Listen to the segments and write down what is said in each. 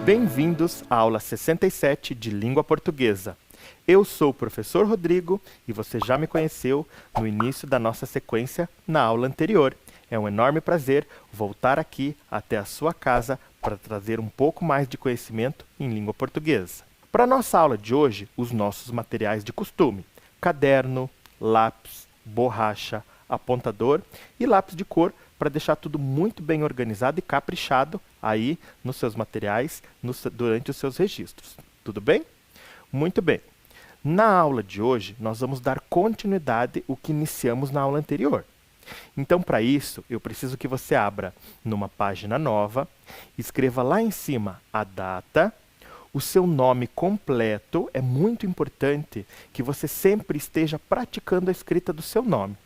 Bem-vindos à aula 67 de Língua Portuguesa. Eu sou o professor Rodrigo e você já me conheceu no início da nossa sequência na aula anterior. É um enorme prazer voltar aqui até a sua casa para trazer um pouco mais de conhecimento em língua portuguesa. Para a nossa aula de hoje, os nossos materiais de costume: caderno, lápis, borracha, apontador e lápis de cor para deixar tudo muito bem organizado e caprichado aí nos seus materiais durante os seus registros. Tudo bem? Muito bem. Na aula de hoje, nós vamos dar continuidade ao que iniciamos na aula anterior. Então, para isso, eu preciso que você abra numa página nova, escreva lá em cima a data, o seu nome completo. É muito importante que você sempre esteja praticando a escrita do seu nome.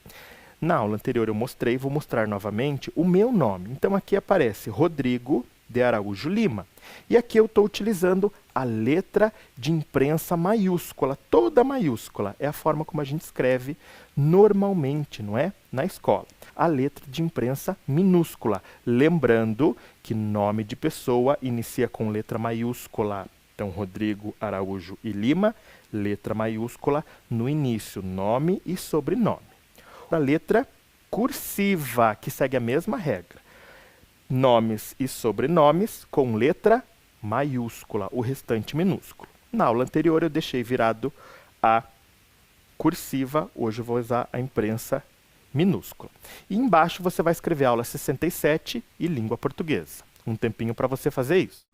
Na aula anterior eu mostrei, vou mostrar novamente o meu nome. Então aqui aparece Rodrigo de Araújo Lima. E aqui eu estou utilizando a letra de imprensa maiúscula, toda maiúscula. É a forma como a gente escreve normalmente, não é? Na escola. A letra de imprensa minúscula. Lembrando que nome de pessoa inicia com letra maiúscula. Então, Rodrigo Araújo e Lima, letra maiúscula no início, nome e sobrenome. A letra cursiva, que segue a mesma regra. Nomes e sobrenomes com letra maiúscula, o restante minúsculo. Na aula anterior eu deixei virado a cursiva, hoje eu vou usar a imprensa minúscula. E embaixo você vai escrever aula 67 e língua portuguesa. Um tempinho para você fazer isso.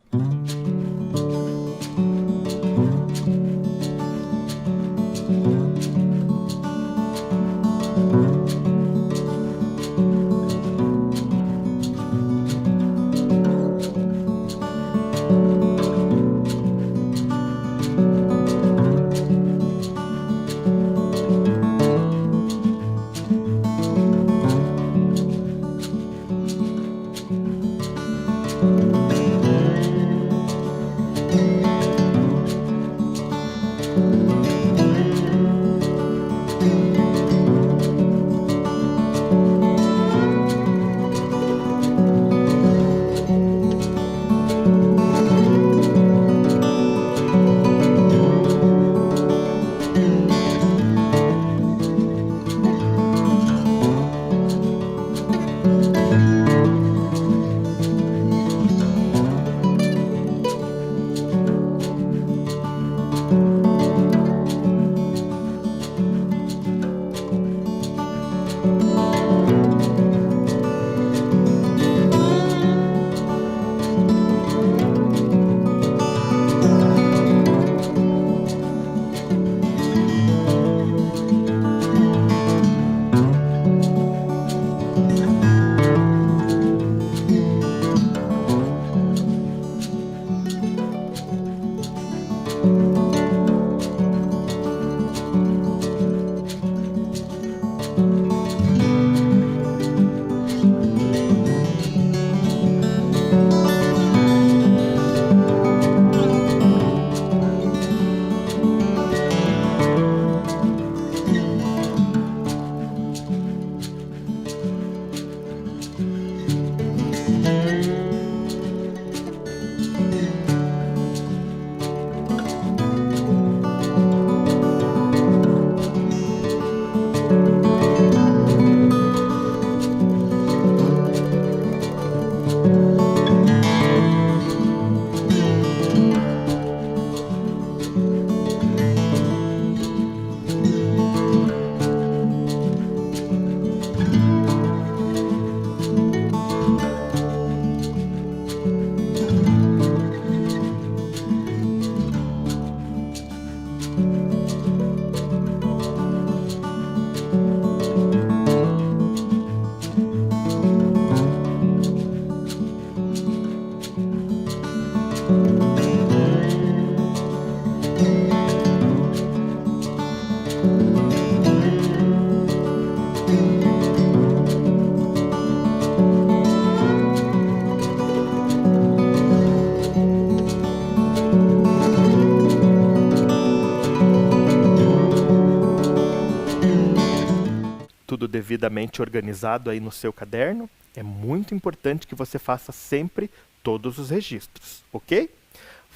Tudo devidamente organizado aí no seu caderno. É muito importante que você faça sempre todos os registros, ok?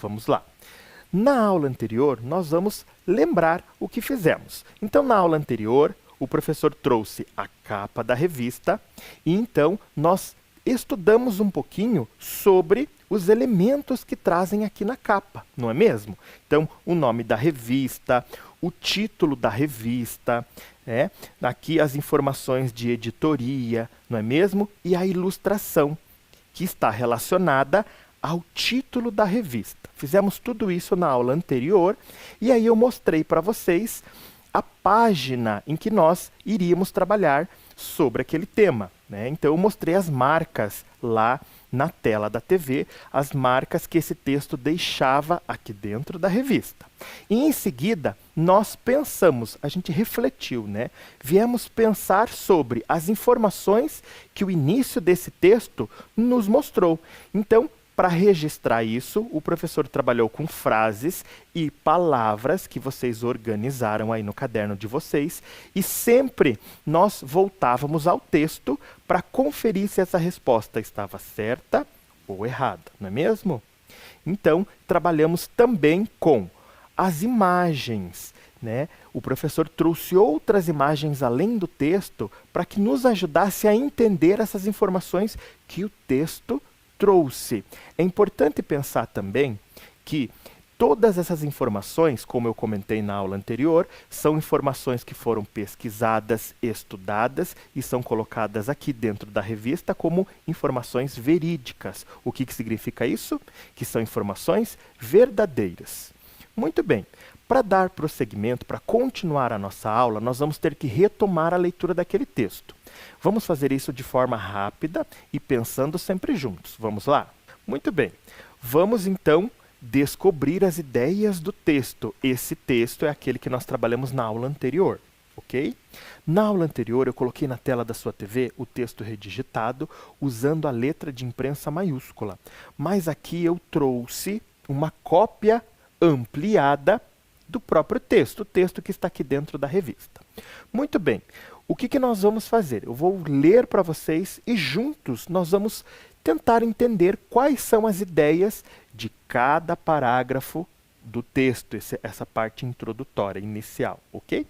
Vamos lá. Na aula anterior, nós vamos lembrar o que fizemos. Então, na aula anterior, o professor trouxe a capa da revista e então nós estudamos um pouquinho sobre os elementos que trazem aqui na capa, não é mesmo? Então, o nome da revista, o título da revista, aqui as informações de editoria, não é mesmo? E a ilustração, que está relacionada ao título da revista. Fizemos tudo isso na aula anterior e aí eu mostrei para vocês a página em que nós iríamos trabalhar sobre aquele tema, né? Então eu mostrei as marcas lá na tela da TV, as marcas que esse texto deixava aqui dentro da revista. E em seguida, nós pensamos, a gente refletiu, né? Viemos pensar sobre as informações que o início desse texto nos mostrou. Então, para registrar isso, o professor trabalhou com frases e palavras que vocês organizaram aí no caderno de vocês e sempre nós voltávamos ao texto para conferir se essa resposta estava certa ou errada, não é mesmo? Então, trabalhamos também com as imagens, né? O professor trouxe outras imagens além do texto para que nos ajudasse a entender essas informações que o texto trouxe. É importante pensar também que todas essas informações, como eu comentei na aula anterior, são informações que foram pesquisadas, estudadas e são colocadas aqui dentro da revista como informações verídicas. O que significa isso? Que são informações verdadeiras. Muito bem. Para dar prosseguimento, para continuar a nossa aula, nós vamos ter que retomar a leitura daquele texto. Vamos fazer isso de forma rápida e pensando sempre juntos. Vamos lá? Muito bem. Vamos, então, descobrir as ideias do texto. Esse texto é aquele que nós trabalhamos na aula anterior, ok? Na aula anterior, eu coloquei na tela da sua TV o texto redigitado usando a letra de imprensa maiúscula. Mas aqui eu trouxe uma cópia ampliada do próprio texto, o texto que está aqui dentro da revista. Muito bem. O que nós vamos fazer? Eu vou ler para vocês e juntos nós vamos tentar entender quais são as ideias de cada parágrafo do texto, essa parte introdutória, inicial, ok?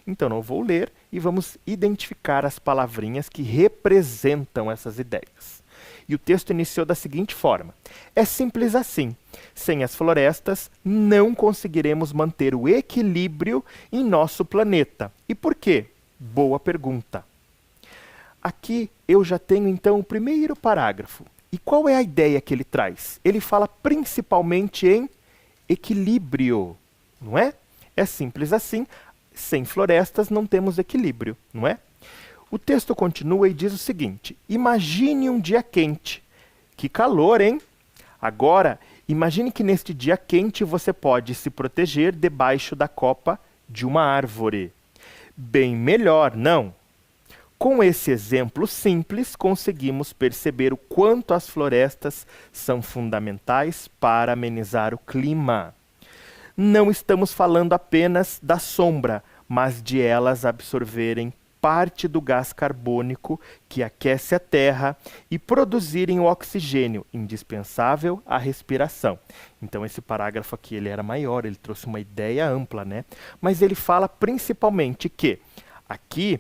Então eu vou ler e vamos identificar as palavrinhas que representam essas ideias. E o texto iniciou da seguinte forma: é simples assim. Sem as florestas, não conseguiremos manter o equilíbrio em nosso planeta. E por quê? Boa pergunta. Aqui eu já tenho então o primeiro parágrafo. E qual é a ideia que ele traz? Ele fala principalmente em equilíbrio, não é? É simples assim. Sem florestas não temos equilíbrio, não é? O texto continua e diz o seguinte: imagine um dia quente. Que calor, hein? Agora, imagine que neste dia quente você pode se proteger debaixo da copa de uma árvore. Bem melhor, não? Com esse exemplo simples, conseguimos perceber o quanto as florestas são fundamentais para amenizar o clima. Não estamos falando apenas da sombra, mas de elas absorverem parte do gás carbônico que aquece a Terra e produzirem o oxigênio indispensável à respiração. Então esse parágrafo aqui ele era maior, ele trouxe uma ideia ampla, né? Mas ele fala principalmente que aqui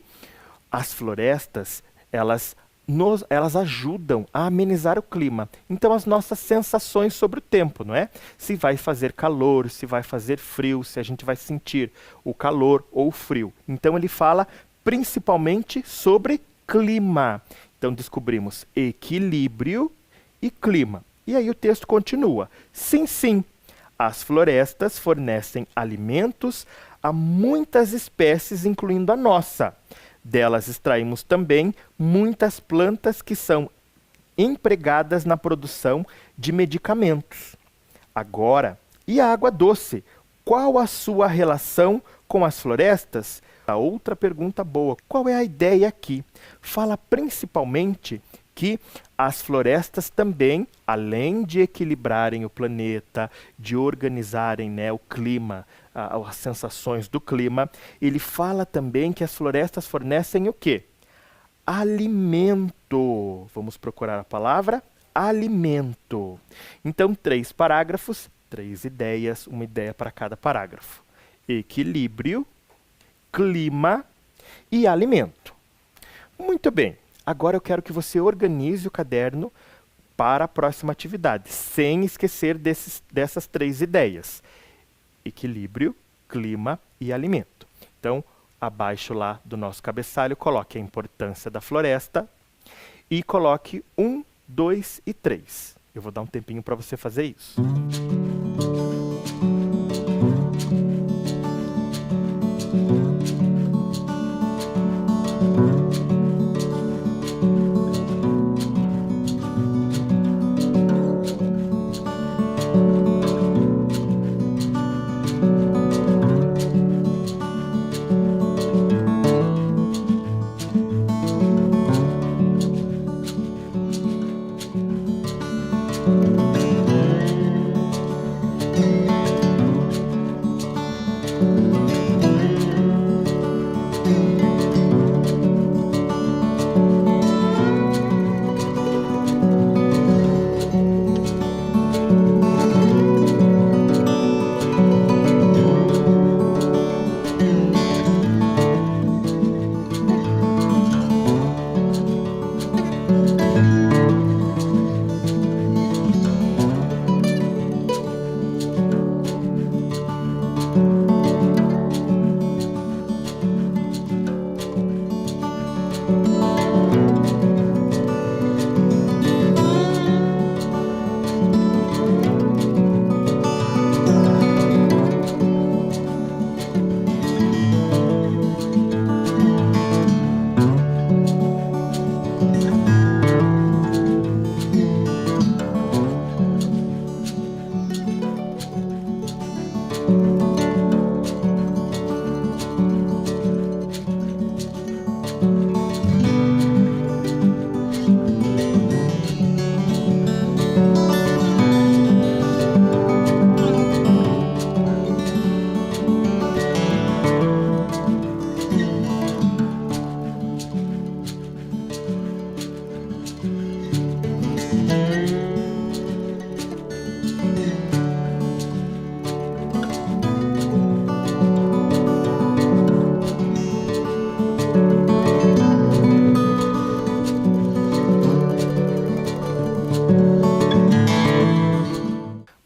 as florestas, elas ajudam a amenizar o clima. Então as nossas sensações sobre o tempo, não é? Se vai fazer calor, se vai fazer frio, se a gente vai sentir o calor ou o frio. Então ele fala principalmente sobre clima. Então descobrimos equilíbrio e clima. E aí o texto continua. Sim, sim, as florestas fornecem alimentos a muitas espécies, incluindo a nossa. Delas extraímos também muitas plantas que são empregadas na produção de medicamentos. Agora, e a água doce? Qual a sua relação com as florestas? A outra pergunta boa. Qual é a ideia aqui? Fala principalmente que as florestas também, além de equilibrarem o planeta, de organizarem, né, o clima, as sensações do clima, ele fala também que as florestas fornecem o quê? Alimento. Vamos procurar a palavra alimento. Então, 3 parágrafos 3 ideias, uma ideia para cada parágrafo. Equilíbrio, clima e alimento. Muito bem. Agora eu quero que você organize o caderno para a próxima atividade, sem esquecer dessas 3 ideias. Equilíbrio, clima e alimento. Então, abaixo lá do nosso cabeçalho, coloque a importância da floresta e coloque 1, 2 e 3. Eu vou dar um tempinho para você fazer isso.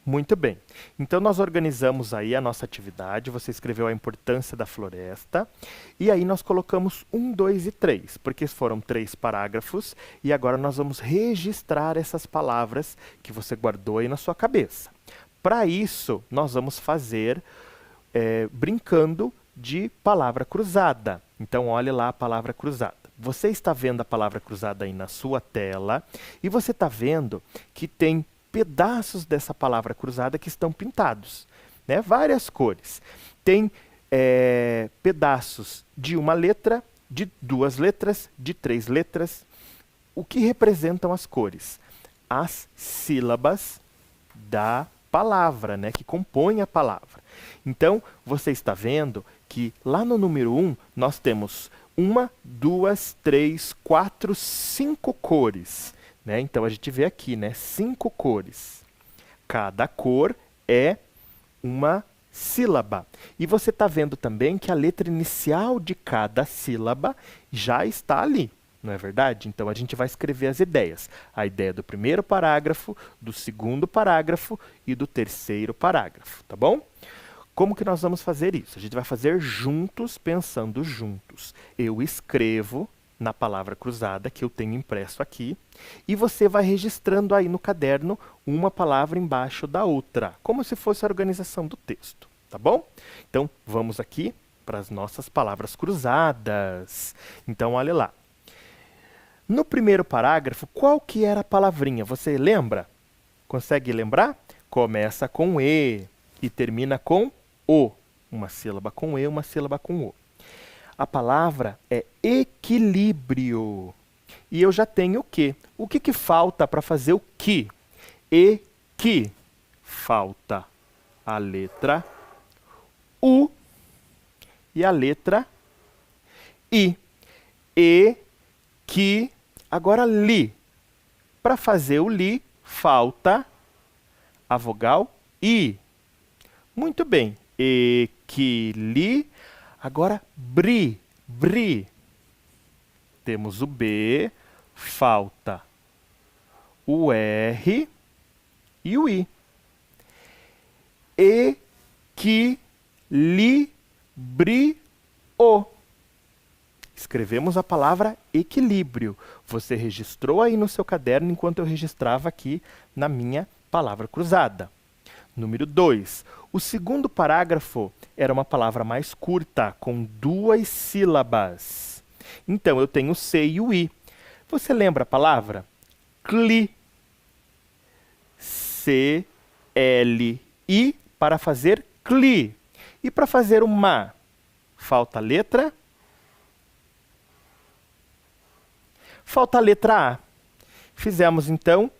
Muito bem. Então, nós organizamos aí a nossa atividade. Você escreveu a importância da floresta. E aí, nós colocamos 1, 2 e 3, porque foram 3 parágrafos. E agora, nós vamos registrar essas palavras que você guardou aí na sua cabeça. Para isso, nós vamos fazer brincando de palavra cruzada. Então, olhe lá a palavra cruzada. Você está vendo a palavra cruzada aí na sua tela. E você está vendo que tem pedaços dessa palavra cruzada que estão pintados, né? Várias cores. Tem pedaços de uma letra, de 2 letras, de 3 letras. O que representam as cores? As sílabas da palavra, né? Que compõem a palavra. Então, você está vendo que lá no número 1, nós temos 1, 2, 3, 4, 5 cores. Né? Então, a gente vê aqui, né? 5 cores. Cada cor é uma sílaba. E você está vendo também que a letra inicial de cada sílaba já está ali, não é verdade? Então, a gente vai escrever as ideias. A ideia do primeiro parágrafo, do segundo parágrafo e do terceiro parágrafo, tá bom? Como que nós vamos fazer isso? A gente vai fazer juntos, pensando juntos. Eu escrevo na palavra cruzada, que eu tenho impresso aqui, e você vai registrando aí no caderno uma palavra embaixo da outra, como se fosse a organização do texto, tá bom? Então, vamos aqui para as nossas palavras cruzadas. Então, olha lá. No primeiro parágrafo, qual que era a palavrinha? Você lembra? Consegue lembrar? Começa com E e termina com O. Uma sílaba com E, uma sílaba com O. A palavra é equilíbrio. E eu já tenho o quê? O que que falta para fazer o que? Que. Falta a letra U e a letra I. Que. Agora, li. Para fazer o li, falta a vogal I. Muito bem. Agora, bri. Temos o B, falta o R e o I. Equilibrio. Escrevemos a palavra equilíbrio. Você registrou aí no seu caderno enquanto eu registrava aqui na minha palavra cruzada. Número 2. O segundo parágrafo era uma palavra mais curta, com 2 sílabas. Então, eu tenho o C e o I. Você lembra a palavra? Cli. C, L, I para fazer cli. E para fazer uma, falta a letra? Falta a letra A. Fizemos, então,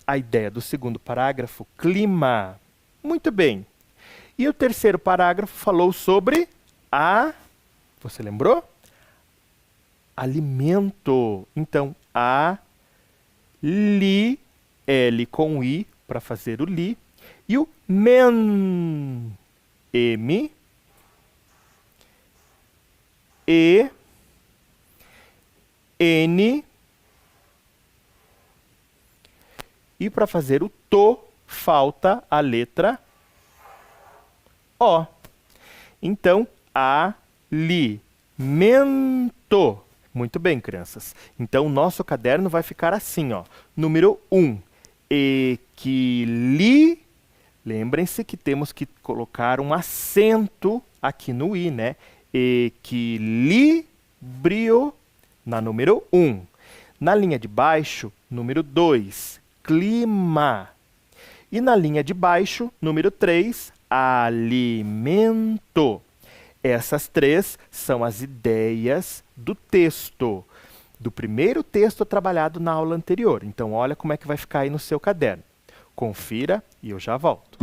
a ideia do segundo parágrafo, clima. Muito bem. E o terceiro parágrafo falou sobre você lembrou? Alimento. Então, L com I para fazer o li. E o men. M. E. N. E para fazer o to, falta a letra O. Então, alimento. Muito bem, crianças. Então, o nosso caderno vai ficar assim, ó. Número 1. Lembrem-se que temos que colocar um acento aqui no I, né? Equilíbrio na número 1. Na linha de baixo, número 2. Clima. E na linha de baixo, número 3, alimento. Essas 3 são as ideias do texto, do primeiro texto trabalhado na aula anterior. Então, olha como é que vai ficar aí no seu caderno. Confira e eu já volto.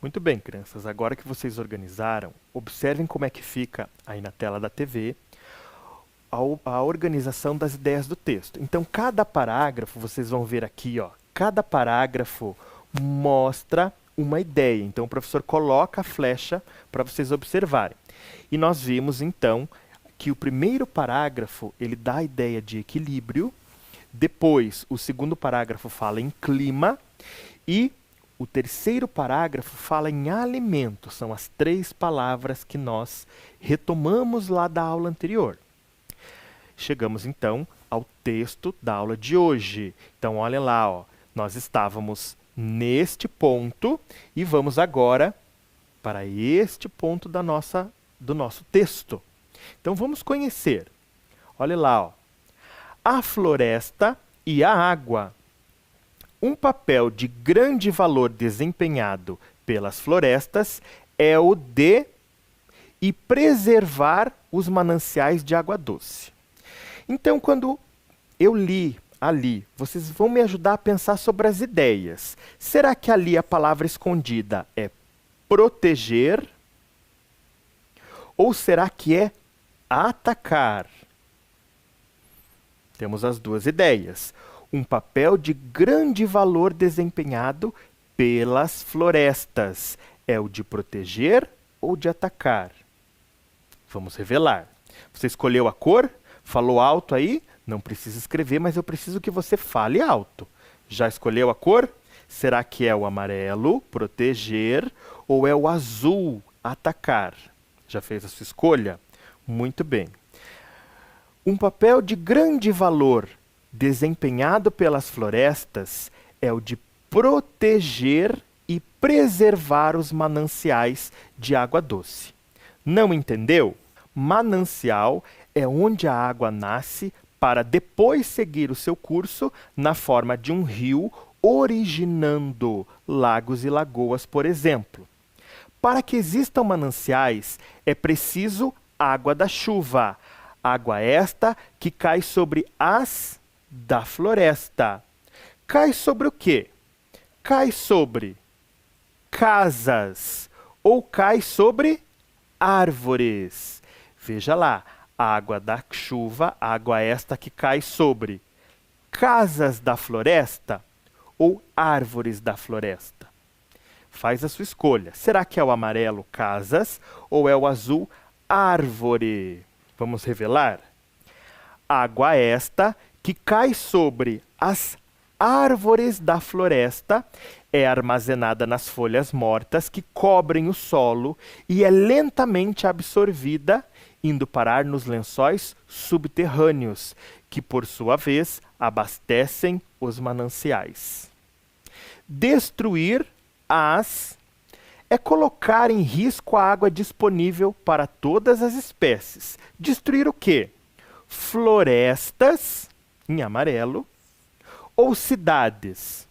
Muito bem, crianças. Agora que vocês organizaram, observem como é que fica aí na tela da TV a organização das ideias do texto. Então, cada parágrafo, vocês vão ver aqui, ó, cada parágrafo mostra uma ideia. Então, o professor coloca a flecha para vocês observarem. E nós vimos, então, que o primeiro parágrafo, ele dá a ideia de equilíbrio. Depois, o segundo parágrafo fala em clima. E o terceiro parágrafo fala em alimento. São as 3 palavras que nós retomamos lá da aula anterior. Chegamos, então, ao texto da aula de hoje. Então, olha lá, ó, nós estávamos neste ponto e vamos agora para este ponto do nosso texto. Então, vamos conhecer. Olha lá, ó, a floresta e a água. Um papel de grande valor desempenhado pelas florestas é o de preservar os mananciais de água doce. Então, quando eu li ali, vocês vão me ajudar a pensar sobre as ideias. Será que ali a palavra escondida é proteger? Ou será que é atacar? Temos as duas ideias. Um papel de grande valor desempenhado pelas florestas. É o de proteger ou de atacar? Vamos revelar. Você escolheu a cor? Falou alto aí? Não precisa escrever, mas eu preciso que você fale alto. Já escolheu a cor? Será que é o amarelo, proteger, ou é o azul, atacar? Já fez a sua escolha? Muito bem. Um papel de grande valor desempenhado pelas florestas é o de proteger e preservar os mananciais de água doce. Não entendeu? Manancial é onde a água nasce para depois seguir o seu curso na forma de um rio, originando lagos e lagoas, por exemplo. Para que existam mananciais, é preciso água da chuva, água esta que cai sobre as da floresta. Cai sobre o quê? Cai sobre casas ou cai sobre árvores. Veja lá, água da chuva, água esta que cai sobre casas da floresta ou árvores da floresta. Faz a sua escolha. Será que é o amarelo, casas, ou é o azul, árvore? Vamos revelar? Água esta que cai sobre as árvores da floresta é armazenada nas folhas mortas que cobrem o solo e é lentamente absorvida, indo parar nos lençóis subterrâneos, que por sua vez abastecem os mananciais. Destruir as é colocar em risco a água disponível para todas as espécies. Destruir o quê? Florestas, em amarelo, ou cidades.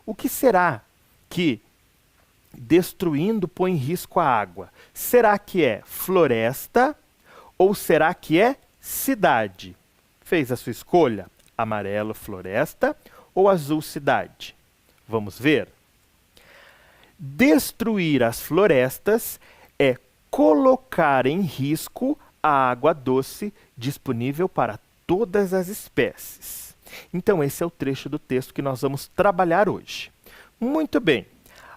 O que será que destruindo põe em risco a água? Será que é floresta ou será que é cidade? Fez a sua escolha? Amarelo, floresta ou azul, cidade? Vamos ver? Destruir as florestas é colocar em risco a água doce disponível para todas as espécies. Então, esse é o trecho do texto que nós vamos trabalhar hoje. Muito bem.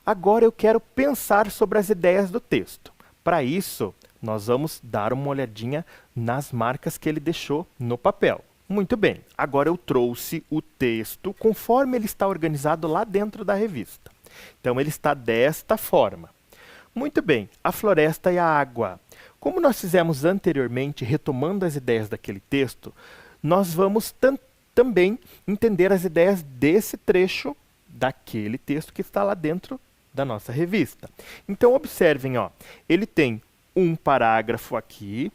Agora eu quero pensar sobre as ideias do texto. Para isso, nós vamos dar uma olhadinha nas marcas que ele deixou no papel. Muito bem. Agora eu trouxe o texto conforme ele está organizado lá dentro da revista. Então, ele está desta forma. Muito bem, a floresta e a água. Como nós fizemos anteriormente, retomando as ideias daquele texto, nós vamos também entender as ideias desse trecho daquele texto que está lá dentro da nossa revista. Então, observem, ó, ele tem um parágrafo aqui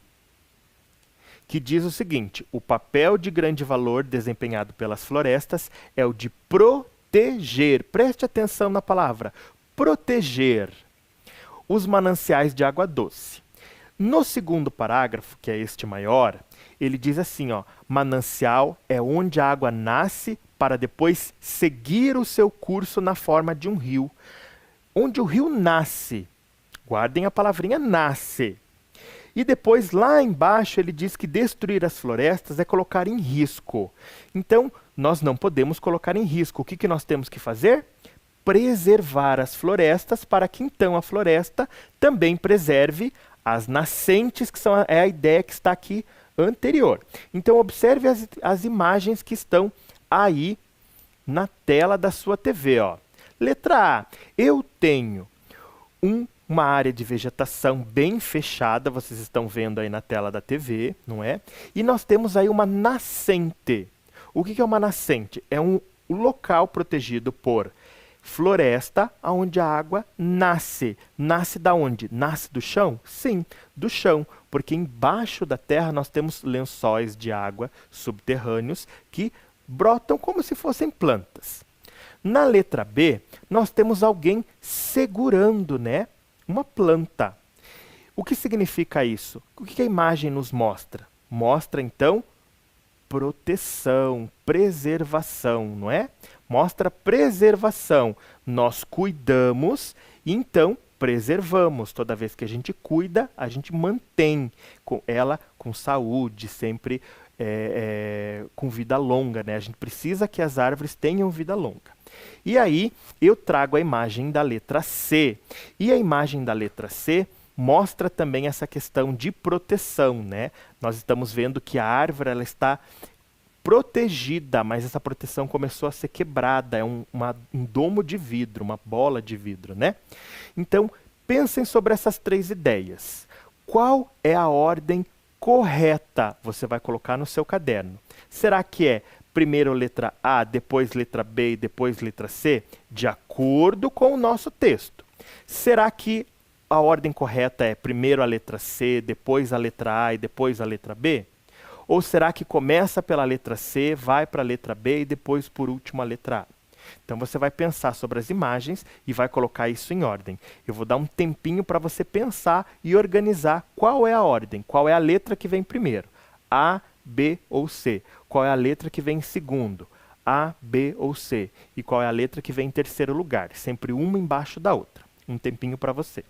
que diz o seguinte: o papel de grande valor desempenhado pelas florestas é o de proteger, preste atenção na palavra, proteger os mananciais de água doce. No segundo parágrafo, que é este maior, ele diz assim, ó, manancial é onde a água nasce para depois seguir o seu curso na forma de um rio. Onde o rio nasce, guardem a palavrinha nasce. E depois, lá embaixo, ele diz que destruir as florestas é colocar em risco. Então, nós não podemos colocar em risco. O que nós temos que fazer? Preservar as florestas para que, então, a floresta também preserve as nascentes, que é a ideia que está aqui anterior. Então, observe as imagens que estão aí na tela da sua TV. Ó. Letra A, eu tenho uma área de vegetação bem fechada, vocês estão vendo aí na tela da TV, não é? E nós temos aí uma nascente. O que é uma nascente? É um local protegido por floresta, onde a água nasce. Nasce da onde? Nasce do chão? Sim, do chão, porque embaixo da terra nós temos lençóis de água subterrâneos que brotam como se fossem plantas. Na letra B, nós temos alguém segurando, né, uma planta. O que significa isso? O que a imagem nos mostra? Mostra, então, proteção, preservação, não é? Mostra preservação. Nós cuidamos e, então, preservamos. Toda vez que a gente cuida, a gente mantém ela com saúde, sempre com vida longa, né? A gente precisa que as árvores tenham vida longa. E aí, eu trago a imagem da letra C. E a imagem da letra C mostra também essa questão de proteção, né? Nós estamos vendo que a árvore ela está protegida, mas essa proteção começou a ser quebrada, é um domo de vidro, uma bola de vidro, né? Então, pensem sobre essas três ideias. Qual é a ordem correta? Você vai colocar no seu caderno. Será que é primeiro letra A, depois letra B e depois letra C? De acordo com o nosso texto. Será que a ordem correta é primeiro a letra C, depois a letra A e depois a letra B? Ou será que começa pela letra C, vai para a letra B e depois, por último, a letra A? Então você vai pensar sobre as imagens e vai colocar isso em ordem. Eu vou dar um tempinho para você pensar e organizar qual é a ordem, qual é a letra que vem primeiro. A, B ou C. Qual é a letra que vem em segundo? A, B ou C. E qual é a letra que vem em terceiro lugar? Sempre uma embaixo da outra. Um tempinho para você.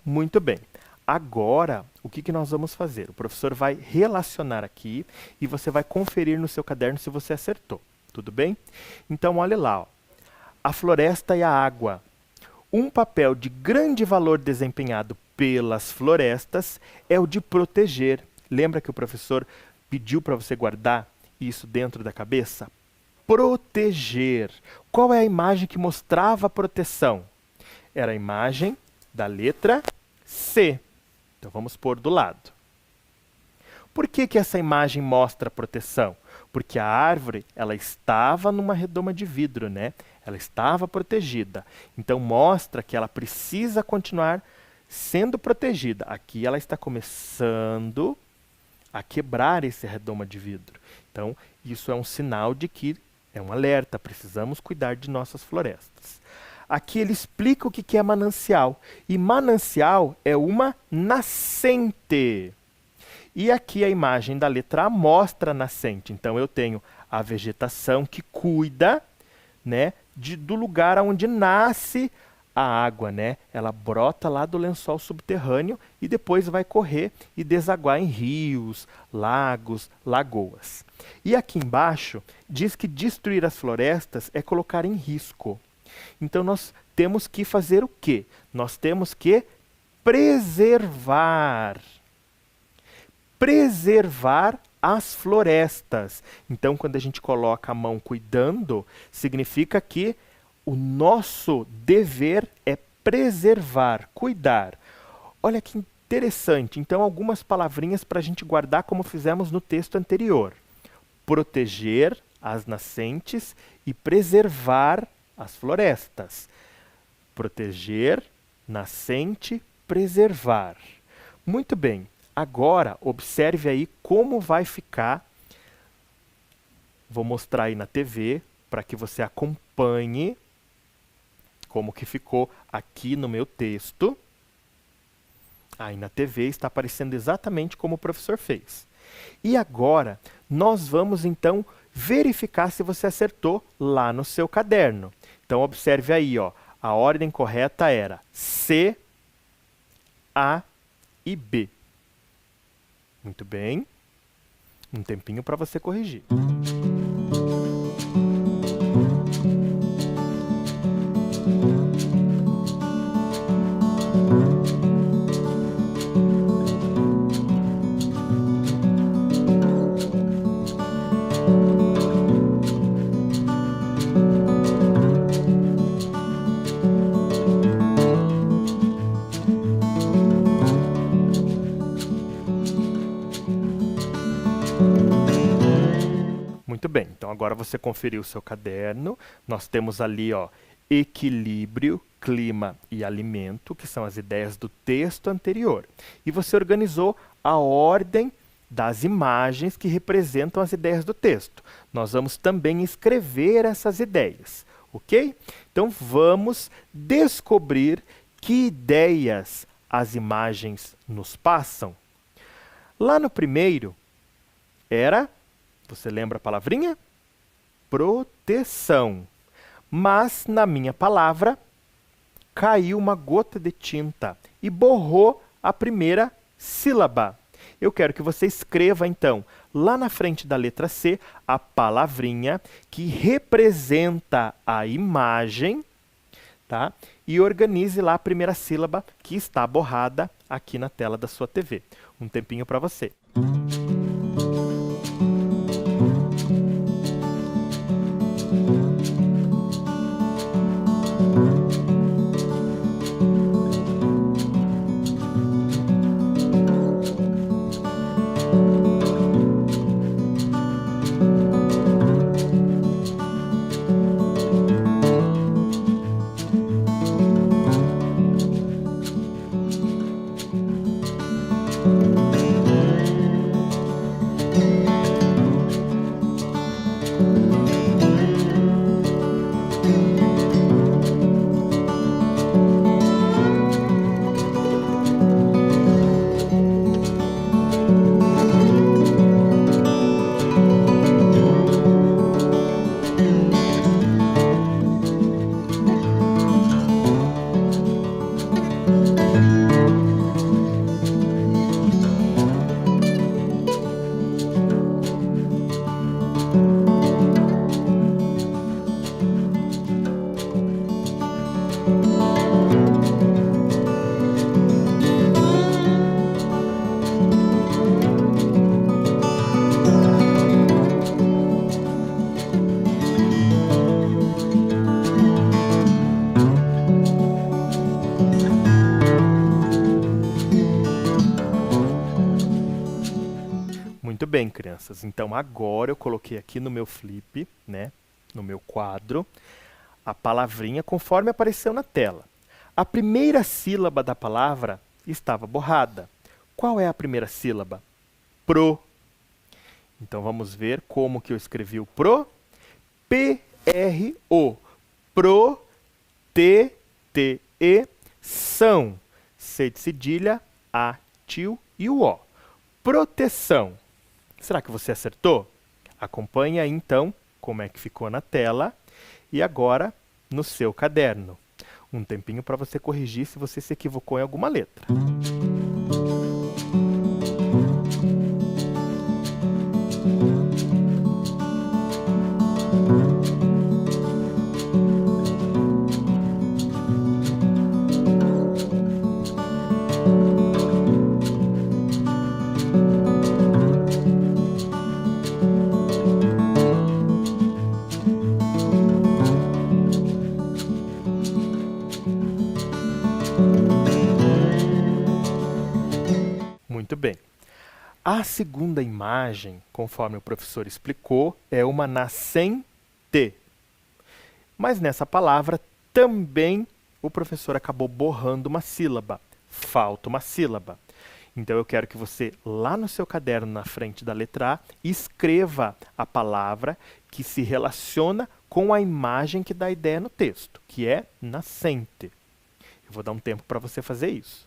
Muito bem. Agora, o que nós vamos fazer? O professor vai relacionar aqui e você vai conferir no seu caderno se você acertou. Tudo bem? Então, olha lá. Ó. A floresta e a água. Um papel de grande valor desempenhado pelas florestas é o de proteger. Lembra que o professor pediu para você guardar isso dentro da cabeça? Proteger. Qual é a imagem que mostrava a proteção? Era a imagem da letra C. Então vamos pôr do lado. Por que essa imagem mostra a proteção? Porque a árvore, ela estava numa redoma de vidro, né? Ela estava protegida. Então mostra que ela precisa continuar sendo protegida. Aqui ela está começando a quebrar esse redoma de vidro. Então isso é um sinal de que é um alerta, precisamos cuidar de nossas florestas. Aqui ele explica o que é manancial. E manancial é uma nascente. E aqui a imagem da letra A mostra a nascente. Então eu tenho a vegetação que cuida, né, do lugar onde nasce a água, né? Ela brota lá do lençol subterrâneo e depois vai correr e desaguar em rios, lagos, lagoas. E aqui embaixo diz que destruir as florestas é colocar em risco. Então nós temos que fazer o quê? Nós temos que preservar. Preservar as florestas. Então, quando a gente coloca a mão cuidando, significa que o nosso dever é preservar, cuidar. Olha que interessante. Então, algumas palavrinhas para a gente guardar como fizemos no texto anterior. Proteger as nascentes e preservar as florestas. Proteger, nascente, preservar. Muito bem. Agora, observe aí como vai ficar. Vou mostrar aí na TV para que você acompanhe como que ficou aqui no meu texto. Aí na TV está aparecendo exatamente como o professor fez. E agora, nós vamos então verificar se você acertou lá no seu caderno. Então, observe aí, ó, a ordem correta era C, A e B. Muito bem. Um tempinho para você corrigir. Muito bem, então agora você conferiu o seu caderno. Nós temos ali, ó, equilíbrio, clima e alimento, que são as ideias do texto anterior. E você organizou a ordem das imagens que representam as ideias do texto. Nós vamos também escrever essas ideias, ok? Então vamos descobrir que ideias as imagens nos passam. Lá no primeiro era, você lembra a palavrinha? Proteção. Mas na minha palavra caiu uma gota de tinta e borrou a primeira sílaba. Eu quero que você escreva, então, lá na frente da letra C, a palavrinha que representa a imagem, tá? E organize lá a primeira sílaba que está borrada aqui na tela da sua TV. Um tempinho para você. Muito bem, crianças. Então, agora eu coloquei aqui no meu flip, né, no meu quadro, a palavrinha conforme apareceu na tela. A primeira sílaba da palavra estava borrada. Qual é a primeira sílaba? Pro. Então, vamos ver como que eu escrevi o pro. P-R-O. Pro, T-T-E, são. C de cedilha, A, tio e o O. Proteção. Será que você acertou? Acompanhe aí, então, como é que ficou na tela e agora no seu caderno. Um tempinho para você corrigir se você se equivocou em alguma letra. Muito bem. A segunda imagem, conforme o professor explicou, é uma nascente. Mas nessa palavra também o professor acabou borrando uma sílaba. Falta uma sílaba. Então eu quero que você, lá no seu caderno, na frente da letra A, escreva a palavra que se relaciona com a imagem que dá ideia no texto, que é nascente. Eu vou dar um tempo para você fazer isso.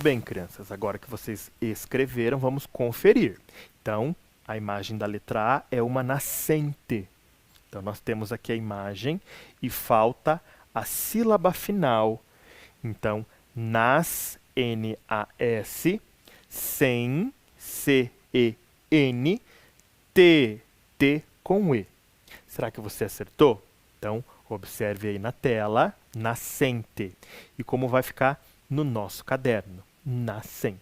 bem, crianças. Agora que vocês escreveram, vamos conferir. Então, a imagem da letra A é uma nascente. Então, nós temos aqui a imagem e falta a sílaba final. Então, nas, N-A-S, sem, C-E-N, T, T com E. Será que você acertou? Então, observe aí na tela, nascente. E como vai ficar no nosso caderno? Nascente.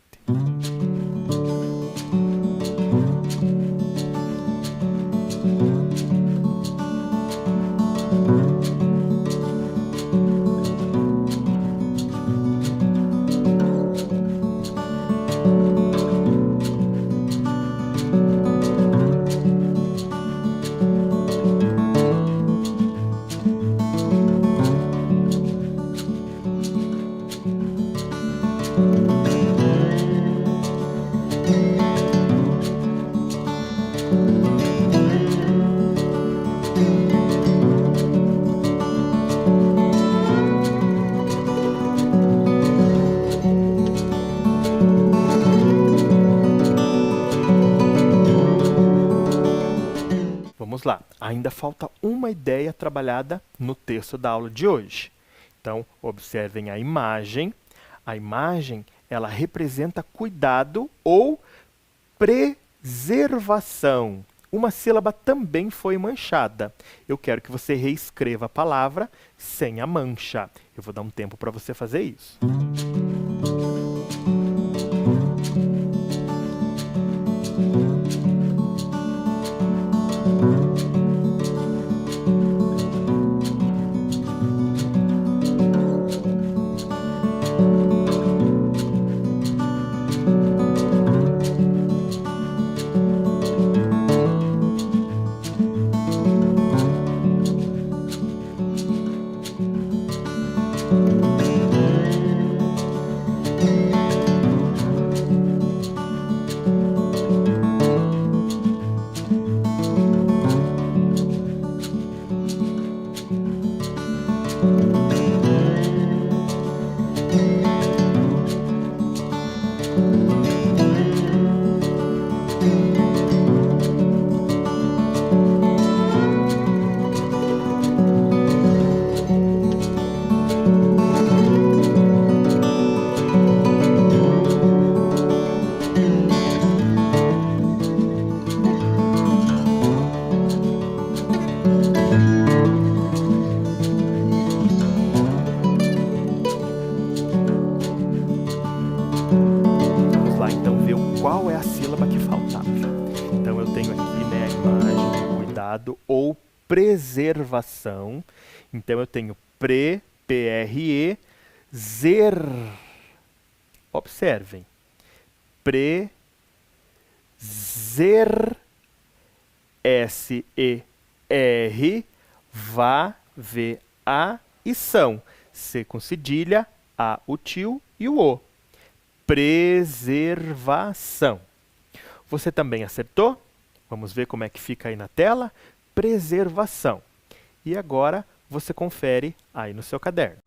Vamos lá, ainda falta uma ideia trabalhada no texto da aula de hoje. Então, observem a imagem. A imagem, ela representa cuidado ou preservação. Uma sílaba também foi manchada. Eu quero que você reescreva a palavra sem a mancha. Eu vou dar um tempo para você fazer isso. Vamos lá, então, ver qual é a sílaba que faltava. Então, eu tenho aqui, né, a imagem de cuidado ou preservação. Então, eu tenho P-R-E, zer. Observem. Zer, S-E-R, vá, V-A e são. C com cedilha, A, o tio e o O. Preservação. Você também acertou? Vamos ver como é que fica aí na tela? Preservação. E agora você confere aí no seu caderno.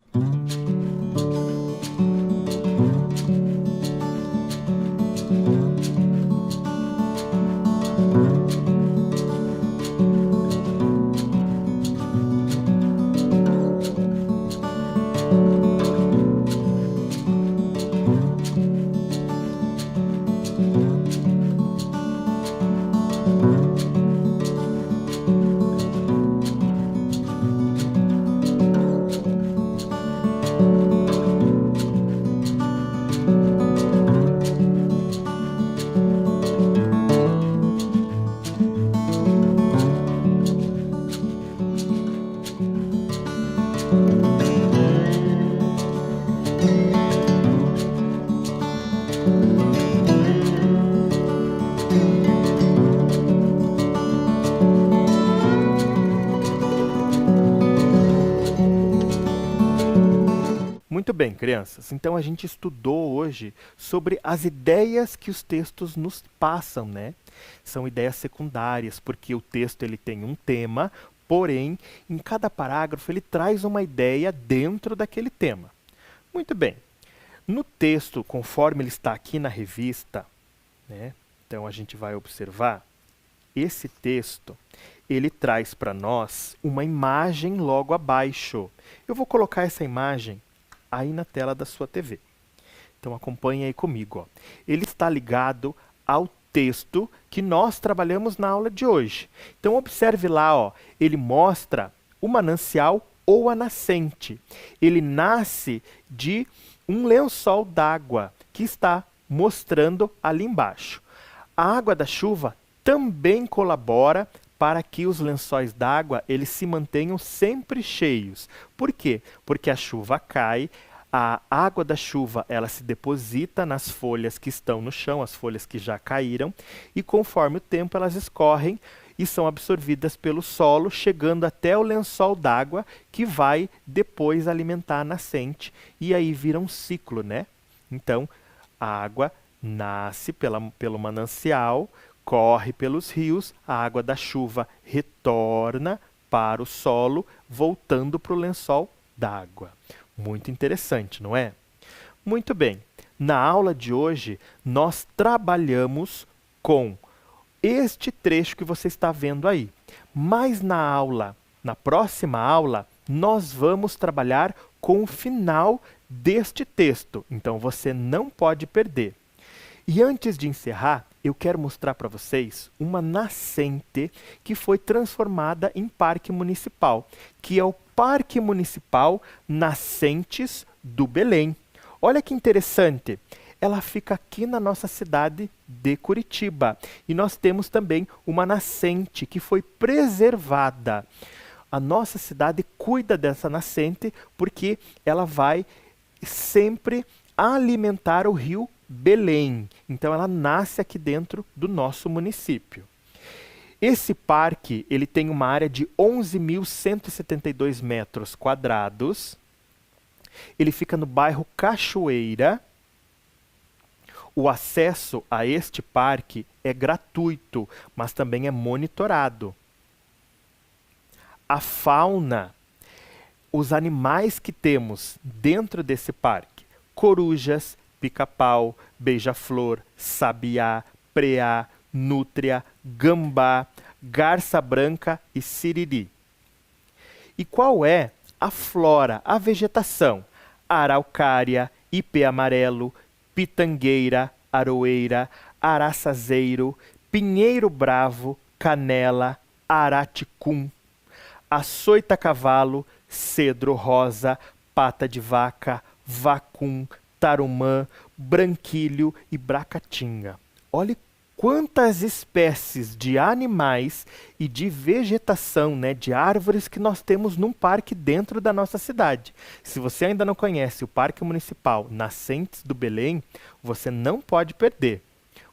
Muito bem, crianças. Então, a gente estudou hoje sobre as ideias que os textos nos passam, né? São ideias secundárias, porque o texto ele tem um tema, porém, em cada parágrafo ele traz uma ideia dentro daquele tema. Muito bem. No texto, conforme ele está aqui na revista, né? Então a gente vai observar, esse texto, ele traz para nós uma imagem logo abaixo. Eu vou colocar essa imagem aí na tela da sua TV. Então acompanhe aí comigo. Ó. Ele está ligado ao texto que nós trabalhamos na aula de hoje. Então observe lá, ó, ele mostra o manancial ou a nascente. Ele nasce de um lençol d'água que está mostrando ali embaixo. A água da chuva também colabora para que os lençóis d'água eles se mantenham sempre cheios. Por quê? Porque a chuva cai, a água da chuva ela se deposita nas folhas que estão no chão, as folhas que já caíram, e conforme o tempo elas escorrem e são absorvidas pelo solo, chegando até o lençol d'água, que vai depois alimentar a nascente, e aí vira um ciclo, né? Então, a água nasce pelo manancial, corre pelos rios, a água da chuva retorna para o solo, voltando para o lençol d'água. Muito interessante, não é? Muito bem. Na aula de hoje, nós trabalhamos com este trecho que você está vendo aí. Mas na próxima aula, nós vamos trabalhar com o final deste texto. Então, você não pode perder. E antes de encerrar, eu quero mostrar para vocês uma nascente que foi transformada em parque municipal, que é o Parque Municipal Nascentes do Belém. Olha que interessante, ela fica aqui na nossa cidade de Curitiba. E nós temos também uma nascente que foi preservada. A nossa cidade cuida dessa nascente porque ela vai sempre alimentar o rio Belém. Então ela nasce aqui dentro do nosso município. Esse parque ele tem uma área de 11.172 metros quadrados. Ele fica no bairro Cachoeira. O acesso a este parque é gratuito, mas também é monitorado. A fauna, os animais que temos dentro desse parque, corujas, pica-pau, beija-flor, sabiá, preá, nútria, gambá, garça branca e siriri. E qual é a flora, a vegetação? Araucária, ipê amarelo, pitangueira, aroeira, araçazeiro, pinheiro bravo, canela, araticum, açoita-cavalo, cedro rosa, pata de vaca, vacum, tarumã, branquilho e bracatinga. Olhe quantas espécies de animais e de vegetação, né, de árvores que nós temos num parque dentro da nossa cidade. Se você ainda não conhece o Parque Municipal Nascentes do Belém, você não pode perder.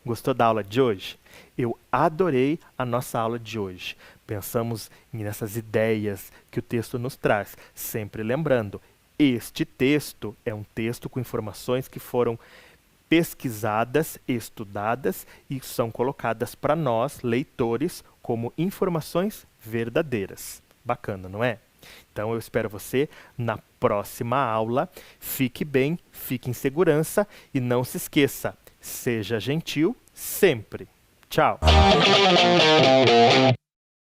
Gostou da aula de hoje? Eu adorei a nossa aula de hoje. Pensamos nessas ideias que o texto nos traz. Sempre lembrando, este texto é um texto com informações que foram pesquisadas, estudadas e são colocadas para nós, leitores, como informações verdadeiras. Bacana, não é? Então eu espero você na próxima aula. Fique bem, fique em segurança e não se esqueça, seja gentil sempre. Tchau!